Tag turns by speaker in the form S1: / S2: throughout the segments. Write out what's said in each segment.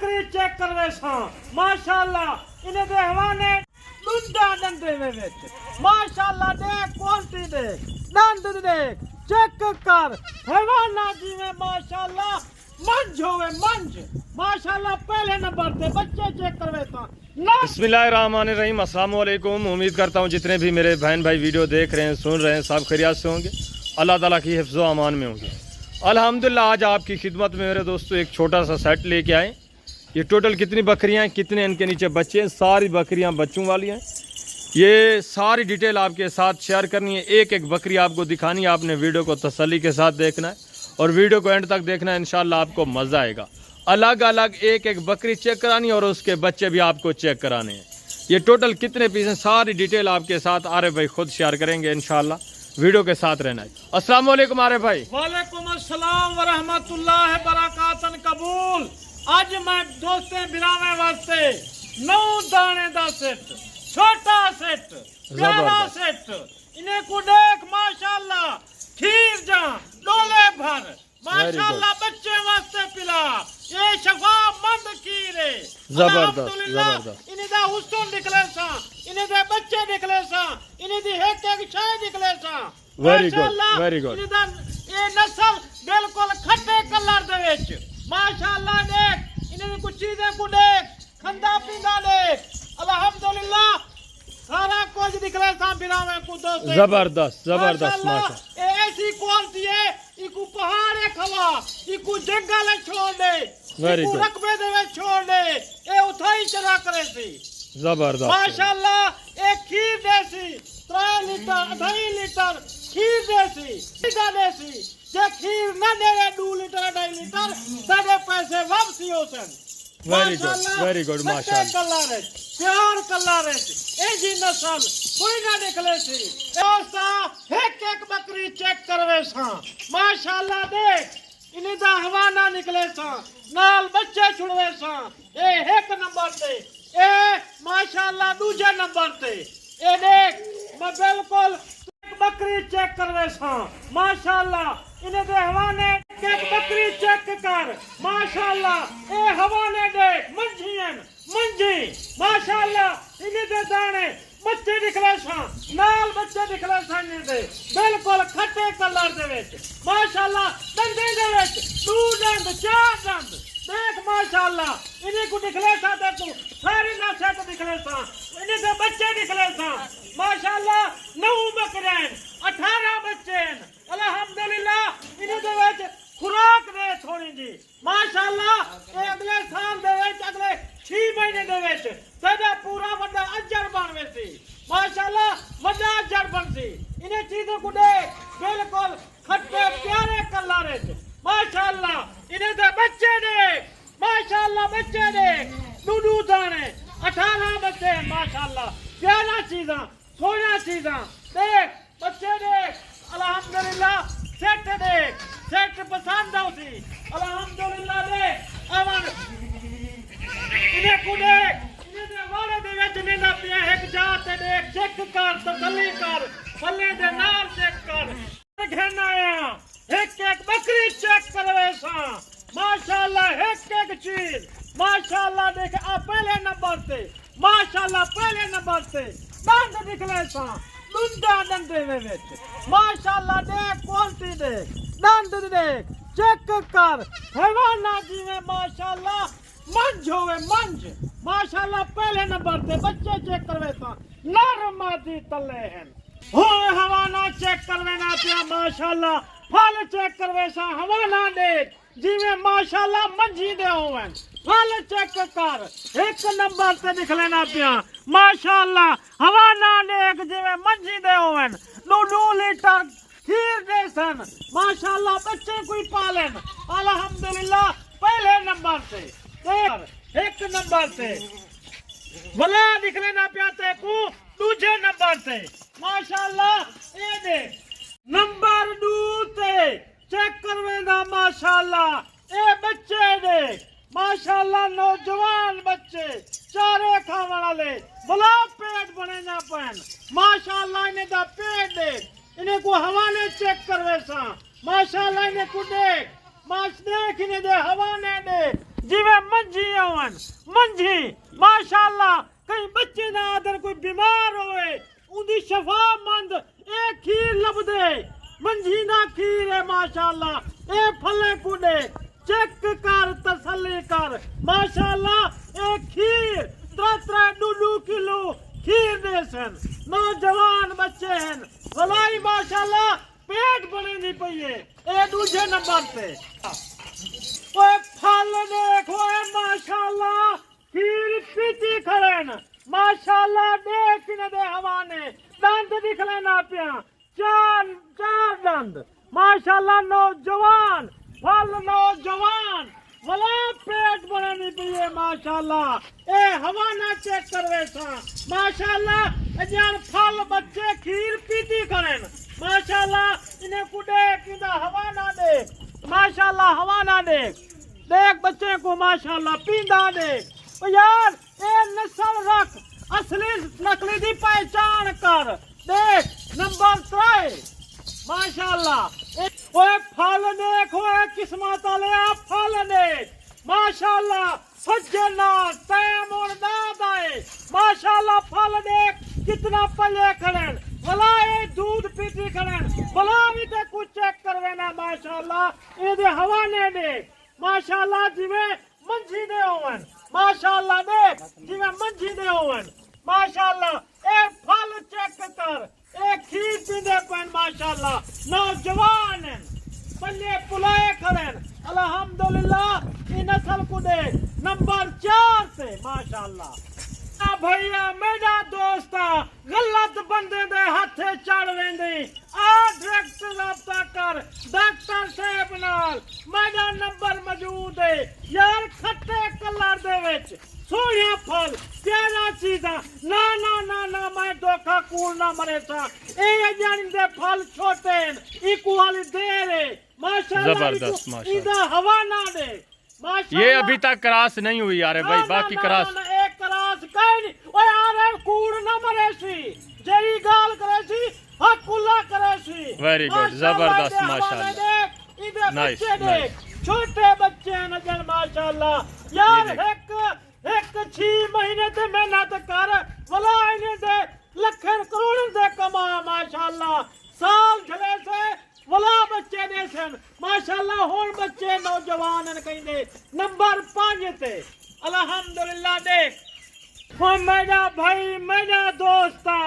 S1: बकरी चेक करवे सा माशाअल्लाह इन्हें दे हवाने दुंडा डंडे में विच माशाअल्लाह दे क्वालिटी दे दंद देख चेक कर हवाना जी में माशाअल्लाह मंज होवे मंज माशाअल्लाह पहले नंबर पे बच्चे चेक करवे सा।
S2: बिस्मिल्लाहिर्रहमानिर्रहीम, अस्सलाम वालेकुम। उम्मीद करता हूँ जितने भी मेरे बहन भाई वीडियो देख रहे हैं सुन रहे हैं सब खैरियत से होंगे, अल्लाह ताला की हिफ्ज़ व अमान में होंगे। अल्हम्दुलिल्लाह आज आपकी खिदमत में मेरे दोस्तों एक छोटा सा सेट लेके आए। ये टोटल कितनी बकरियाँ हैं, कितने इनके नीचे बच्चे हैं, सारी बकरियाँ बच्चों वाली हैं। ये सारी डिटेल आपके साथ शेयर करनी है, एक एक बकरी आपको दिखानी है। आपने वीडियो को तसल्ली के साथ देखना है और वीडियो को एंड तक देखना है, इंशाल्लाह आपको मज़ा आएगा। अलग अलग एक एक बकरी चेक करानी और उसके बच्चे भी आपको चेक कराने हैं। ये टोटल कितने पीस हैं सारी डिटेल आपके साथ आरे भाई खुद शेयर करेंगे, इंशाल्लाह वीडियो के साथ रहना है। अस्सलाम वालेकुम आरे भाई।
S1: वालेकुम अस्सलाम व रहमतुल्लाहि बरकातन कबूल। आज मैं दोस्तें बिरावे वास्ते 9 दाने दा सेट, छोटा सेट, प्यारा सेट, इन्हें को देख माशाअल्लाह खीर जा डोले भर माशाअल्लाह बच्चे वास्ते पिला। ये शफामंद खीर है
S2: जबरदस्त जबरदस्त।
S1: इन्हें दा हुस्न निकले सा, इन्हें दे बच्चे निकले सा, इन्हें दी एक एक छह निकले सा।
S2: Very good very good.
S1: ये नस्ल बिल्कुल खट्टे कलर दे विच माशाअल्लाह देख, इन्हें कुछ चीजें को देख, खंदा पींदा देख, अल्हम्दुलिल्लाह सारा कुछ निकले सा बिरावे को दोस्तों।
S2: जबरदस्त जबरदस्त माशा।
S1: ऐसी क्वालिटी है, इको पहाड़े खवा, इको जंगल छोड़ दे,
S2: वेरी गुड,
S1: रकबे दे विच छोड़ दे, ए उठाई चला करे सी।
S2: जबरदस्त
S1: माशाअल्लाह एक खीर देसी 3 लीटर 2.5 लीटर खीर देसी जे खीर न देवे 2 लीटर 2.5 लीटर साडे पैसे वापसी होसन।
S2: वेरी गुड माशाअल्लाह।
S1: कलर है प्यार कलर है ए जी नस्ल कोई ना निकले सी। दोस्ता एक एक बकरी चेक करवे सा माशाअल्लाह देख, इन्हें दा हवा ना निकले सा, नाल बच्चे छुड़वे सा। ए एक नंबर पे, ए माशाअल्लाह दूसरे नंबर पे, ए देख मैं बिल्कुल बकरी चेक करवे सा माशाअल्लाह। इन्हें दे हवाने एक बकरी चेक कर माशाअल्लाह, ए हवाने देख मंझियन मंझी माशाअल्लाह। इन्हें दे दाने बच्चे निकले सा, नाल बच्चे निकले सा, इन्हें दे बिल्कुल खट्टे कलर दे विच माशाअल्लाह। दंदे दे विच 2 दंद 4 दंद देख माशाअल्लाह। इन्हें को निकले सा देखो सारी ना सेट निकले सा, इन्हें दे बच्चे निकले सा माशाअल्लाह। 9 बकरियां 18 बच्चे हैं अल्हम्दुलिल्लाह। इन्हें दे विच खुराक दे थोड़ी जी माशाअल्लाह। ए अगले साल दे विच अगले 6 महीने दे विच साडा पूरा वड्डा अजर बनवे सी माशाअल्लाह, वड्डा अजर बनसी। इन्हें चीजों को देख बिल्कुल खट्टे प्यारे कलर है माशाअल्लाह। इन्हें दे बच्चे देख माशाअल्लाह, बच्चे देख 2 दाने 18 बच्चे हैं माशाअल्लाह। प्यारा चीजा सोना चीजा देख बच्चे देख अल्हम्दुलिल्लाह। सेट देख सेट पसंद आउसी अल्हम्दुलिल्लाह देख अमन इन्हें को देख, इन्हें दे वाड़े दे विच ने ना पिया एक जात देख चेक कर तसल्ली कर फल्ले दे नाल चेक कर घेना आया। एक एक बकरी चेक करवे सा माशाअल्लाह, एक एक चीज माशाअल्लाह। देख आ पहले नंबर पे माशाअल्लाह, पहले नंबर पे दंद निकले सा दुंडा डंडे में विच माशाअल्लाह। देख क्वालिटी देख दंद देख चेक कर हवाना जी में माशाअल्लाह मंज होवे मंज माशाअल्लाह। पहले नंबर पे बच्चे चेक करवे सा नर मादी तले हैं हो हवाना चेक करवे ना पिया माशाअल्लाह। फल चेक करवे सा हवाना देख जिਵੇਂ माशाअल्लाह मंजी दे होवन। फल चेक कर एक नंबर पे निकले ना पिया माशाअल्लाह। हवाना देख जिਵੇਂ मंजी दे होवन। 2 लीटर खीर दे सन माशाअल्लाह। बच्चे कोई पालन अल्हम्दुलिल्लाह। पहले नंबर पे एक नंबर से वला निकले ना प्याते को दूसरे नंबर से माशाअल्लाह। ए देख नंबर 2 ते चेक करवेगा माशाअल्लाह। ए बच्चे देख माशाअल्लाह, नौजवान बच्चे चारे खाने वाले भला पेट बने ना पैन माशाअल्लाह। इन्हें दा पेट देख, इन्हें को हवाने चेक करवे सा माशाअल्लाह। इन्हें को देख माश देख, इन्हें दे हवाने देख जिवे मंझी होवन मंझी माशाल्लाह कई बच्चे ना आदर कोई बीमार होए उनकी शफामंद एक खीर लभदे मंझी ना खीर है माशाल्लाह ए फले कुडे चेक कर तसल्ली कर माशाल्लाह ए खीर 3 किलो खीर दे सन नौजवान बच्चे हैं भलाई माशाल्लाह पेट बने नहीं पइए ए दूसरे नंबर पे ओए फल देखो माशाल्लाह खीर पीती खड़ेन माशाल्लाह देख ने दे हवाने दंद दिखले ना पिया चार दंद माशाल्लाह नौजवान फल नौजवान भला पेट बने नहीं पिए माशाल्लाह ए हवाना चेक करवे सा माशाल्लाह अजान फल बच्चे खीर पीती करेन माशाल्लाह इन्हें कुडे किंदा हवा ना दे माशाल्लाह हवा ना देख बच्चे को माशाल्लाह पींदा देख ओ यार ए नस्ल रख असली नकली दी पहचान कर देख नंबर 3 माशाल्लाह ओए फल देखो किस्मत वाले फल देख माशाल्लाह सज्जना तैमूर दाद आए माशाल्लाह फल देख कितना पले खड़न भला ये दूध पीती खड़न भला भी ते कुछ चेक करवे ना माशाल्लाह ए दे हवाने दे माशाल्लाह जिवे मंझी दे होवन माशाल्लाह देख जिवे मंझी दे होवन माशाल्लाह ए फल चेक कर ए खीर पींदे पन माशाल्लाह नौजवान पल्ले पुलाए खड़न अल्हम्दुलिल्लाह इन नस्ल को दे नंबर 4 से माशाल्लाह भैया मेरा दोस्ता गलत बंदे दे हाथे चढ़ वेंदी आ डायरेक्ट रब्ता कर डॉक्टर साहब नाल मेरा नंबर मौजूद है यार खट्टे कलर दे विच सोया फल प्यारा चीज़ा ना ना ना ना मैं धोखा कूल ना मरे सा ए जानी दे फल छोटे इको वाली देर है माशाल्लाह
S2: जबरदस्त माशाल्लाह
S1: इदा हवा ना दे माशाल्लाह
S2: ये अभी तक क्रॉस नहीं हुई यार भाई बाकी क्रॉस
S1: एक क्रॉस कहीं ओए यार कूड़ ना मरे सी जरी गाल करे सी हकुल्ला करे सी
S2: वेरी गुड जबरदस्त माशाल्लाह
S1: इधर
S2: नाइस
S1: बच्चे देख छोटे बच्चे नजर माशाल्लाह यार एक 6 महीने ते मेहनत कर भला इन्हें दे लखन करोड़ दे कमा माशाल्लाह साल झले से भला बच्चे दे सन माशाल्लाह हुन बच्चे नौजवान कहिंदे नंबर 5 ते अल्हम्दुलिल्लाह देख ओ मेरा भाई मेरा दोस्ता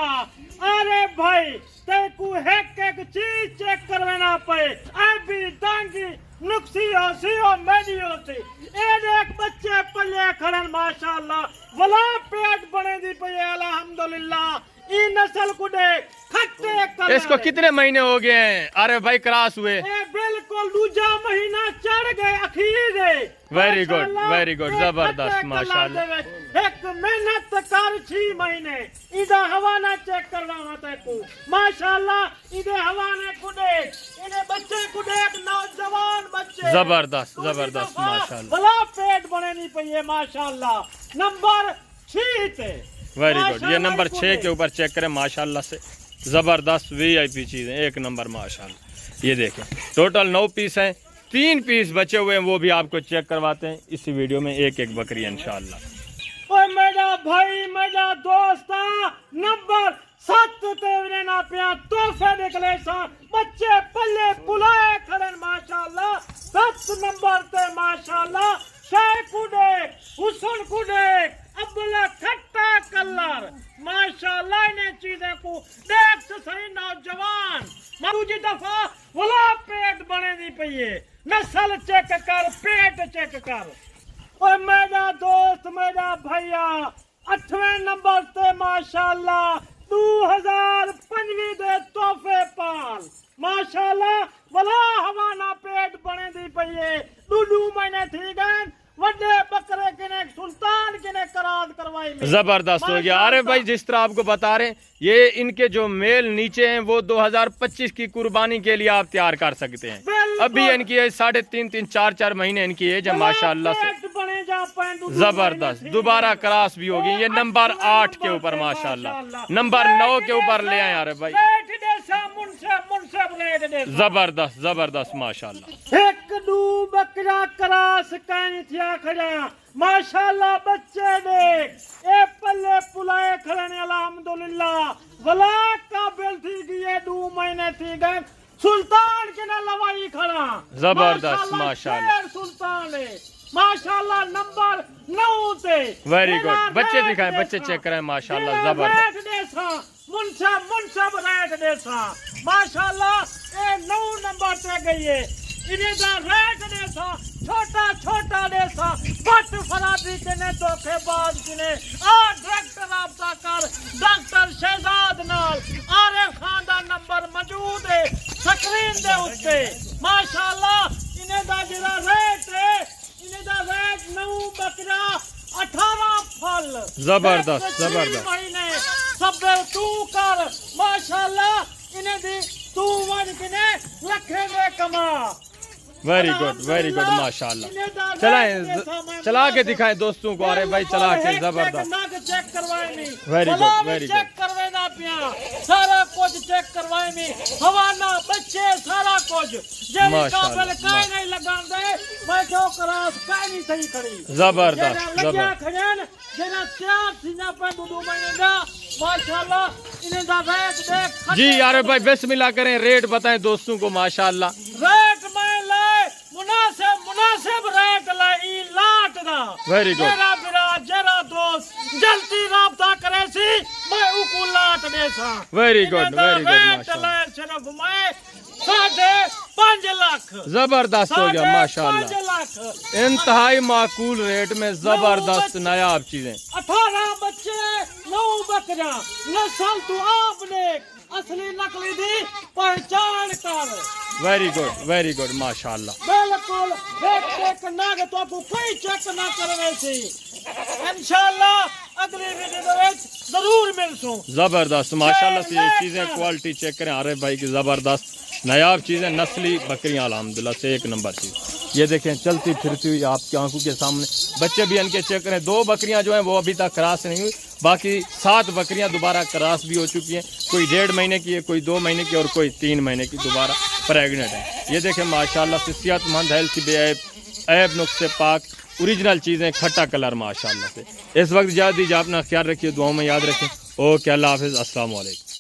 S1: अरे भाई तेकू एक चीज चेक करवाना पे अभी टांगी नुक्सी होसी और मेरी होसी ए देख बच्चे पले खड़न माशाल्लाह वला पेट बने दी पे अल्हम्दुलिल्लाह ई नस्ल को देख खट्टे कलर
S2: इसको कितने महीने हो गए हैं अरे भाई क्रॉस हुए
S1: बिल्कुल दूसरा महीना चढ़ गए अखीर
S2: वेरी गुड जबरदस्त माशाल्लाह
S1: एक मेहनत कर 6 महीने इधर हवाना चेक करवावा तेको माशाल्लाह इधर हवाने को देख इन्हें बच्चे को देख नौजवान बच्चे
S2: जबरदस्त माशाल्लाह
S1: भला पेट बने नहीं पे माशाल्लाह नंबर 6 थे
S2: वेरी गुड ये नंबर 6 के ऊपर चेक करें माशाल्लाह से जबरदस्त वीआईपी चीज है एक नंबर माशाल्लाह ये देखें टोटल 9 पीस हैं 3 पीस बचे हुए हैं वो भी आपको चेक करवाते हैं इसी वीडियो में एक बकरी है इंशाल्लाह
S1: ओए मेरा भाई मेरा दोस्ता नंबर 7 तेरे ना पिया तोहफे निकले सा बच्चे पल्ले पुलाए खड़न माशाल्लाह 7 नंबर ते माशाल्लाह शाह कुडे हुसन कुडे अब्दुल्ला खट्टा कलर माशाल्लाह ने चीजें को देख तो सही नौजवान दूसरी दफा वला पेट बने दी पई नस्ल चेक कर पेट चेक कर ओए मेरा दोस्त मेरा भैया 8वें नंबर ते माशाल्लाह 2025 दे तोहफे पाल माशाल्लाह वला हवाना पेट बने दी पई 2 महीने थी गए वड्डे बकरे किने सुल्तान किने करार करवाई
S2: जबरदस्त हो गया अरे भाई जिस तरह आपको बता रहे हैं ये इनके जो मेल नीचे हैं वो 2025 की कुर्बानी के लिए आप तैयार कर सकते हैं अभी इनकी एज 3.5 4 महीने इनकी एज है माशाल्लाह से जबरदस्त दोबारा क्रॉस भी होगी ये नंबर 8 के ऊपर माशाल्लाह नंबर 9 के ऊपर ले आए यार भाई
S1: मुनासिब रेट दे
S2: जबरदस्त जबरदस्त माशाल्लाह।
S1: एक दू बकरा करास कैन थिया खड़ा माशाल्लाह बच्चे देख ए पल्ले पुलाए खड़े अल्हम्दुलिल्लाह वला काबिल थी गए 2 महीने थी गए सुल्तान के ना लवाई खड़ा
S2: जबरदस्त माशाल्लाह
S1: सुल्तान है माशाल्लाह नंबर 9 पे
S2: वेरी गुड। बच्चे दिखाएं, बच्चे चेक करें माशाल्लाह जबरदस्त
S1: मुनसब रेट देसा माशाल्लाह ए 9 नंबर पे गई है इन्हें दा रेट देसा छोटा छोटा देसा पट फराबी के ने धोखेबाज के ने आ डायरेक्टर राब्ता कर डॉक्टर शहजाद नाल आरिफ खान दा नंबर मौजूद है स्क्रीन दे उत्ते माशाल्लाह इन्हें दा जेड़ा रेट है इन्हें दा रेट 9 बकरा 18 फल
S2: जबरदस्त जबरदस्त
S1: महीने सब तू कर माशाल्लाह इन्हें दी तू वन के ने लखे में कमा
S2: वेरी गुड माशाल्लाह। चलाएं चला के दिखाएं दोस्तों को। अरे भाई चला के जबरदस्त
S1: चेक करवाए नहीं
S2: वेरी गुड
S1: चेक करवे ना पिया सारा कुछ चेक करवाए नहीं हवाना बच्चे सारा कुछ जेरी काबिल काई नहीं लगांदे मैं क्यों करास काई नहीं सही खड़ी
S2: जबरदस्त
S1: जबरदस्त खड़न जेना चार सीना पे 2 महीने दा माशाल्लाह इन्हें दा रेट देख
S2: जी। यार भाई बिस्मिल्लाह करें, रेट बताएं दोस्तों को माशाल्लाह।
S1: रेट मैं ले मुनासिब रेट लाई लाट दा
S2: वेरी गुड।
S1: मेरा बिरा जरा दोस्त जल्दी राब्ता करे सी मैं उको लाट देसा
S2: वेरी गुड माशाल्लाह।
S1: सिर्फ मैं 5.5 लाख
S2: जबरदस्त हो गया माशाल्लाह।
S1: 5 लाख
S2: इंतहाई माकूल रेट में जबरदस्त नायाब चीजें
S1: 18 बच्चे 9 बकरा नस्ल तो आपने असली नकली दी पहचान कर
S2: वेरी गुड माशाल्लाह।
S1: बिल्कुल एक नाग तो आपको कोई चेक ना करवे सी इंशाल्लाह अगली वीडियो में जरूर मिलसूं।
S2: जबरदस्त माशाल्लाह से ये चीजें क्वालिटी चेक करें। अरे भाई की जबरदस्त नायाब चीजें नस्ली बकरियां अल्हम्दुलिल्लाह से एक नंबर चीज। ये देखें चलती फिरती हुई आपकी आंखों के सामने। बच्चे भी इनके चेक करें। 2 बकरियां जो हैं वो अभी तक क्रॉस नहीं हुई, बाकी 7 बकरियां दोबारा क्रॉस भी हो चुकी हैं। कोई 1.5 महीने की है, कोई 2 महीने की और कोई 3 महीने की दोबारा प्रेग्नेंट है। ये देखें माशाल्लाह से सेहतमंद हेल्थी बेऐब ऐब नुक्स से पाक ओरिजिनल चीज़ें खट्टा कलर माशाल्लाह से। इस वक्त इजाज़त दीजिए, अपना ख्याल रखिए, दुआओं में याद रखें। ओके अल्लाह हाफिज़, अस्सलाम वालेकुम।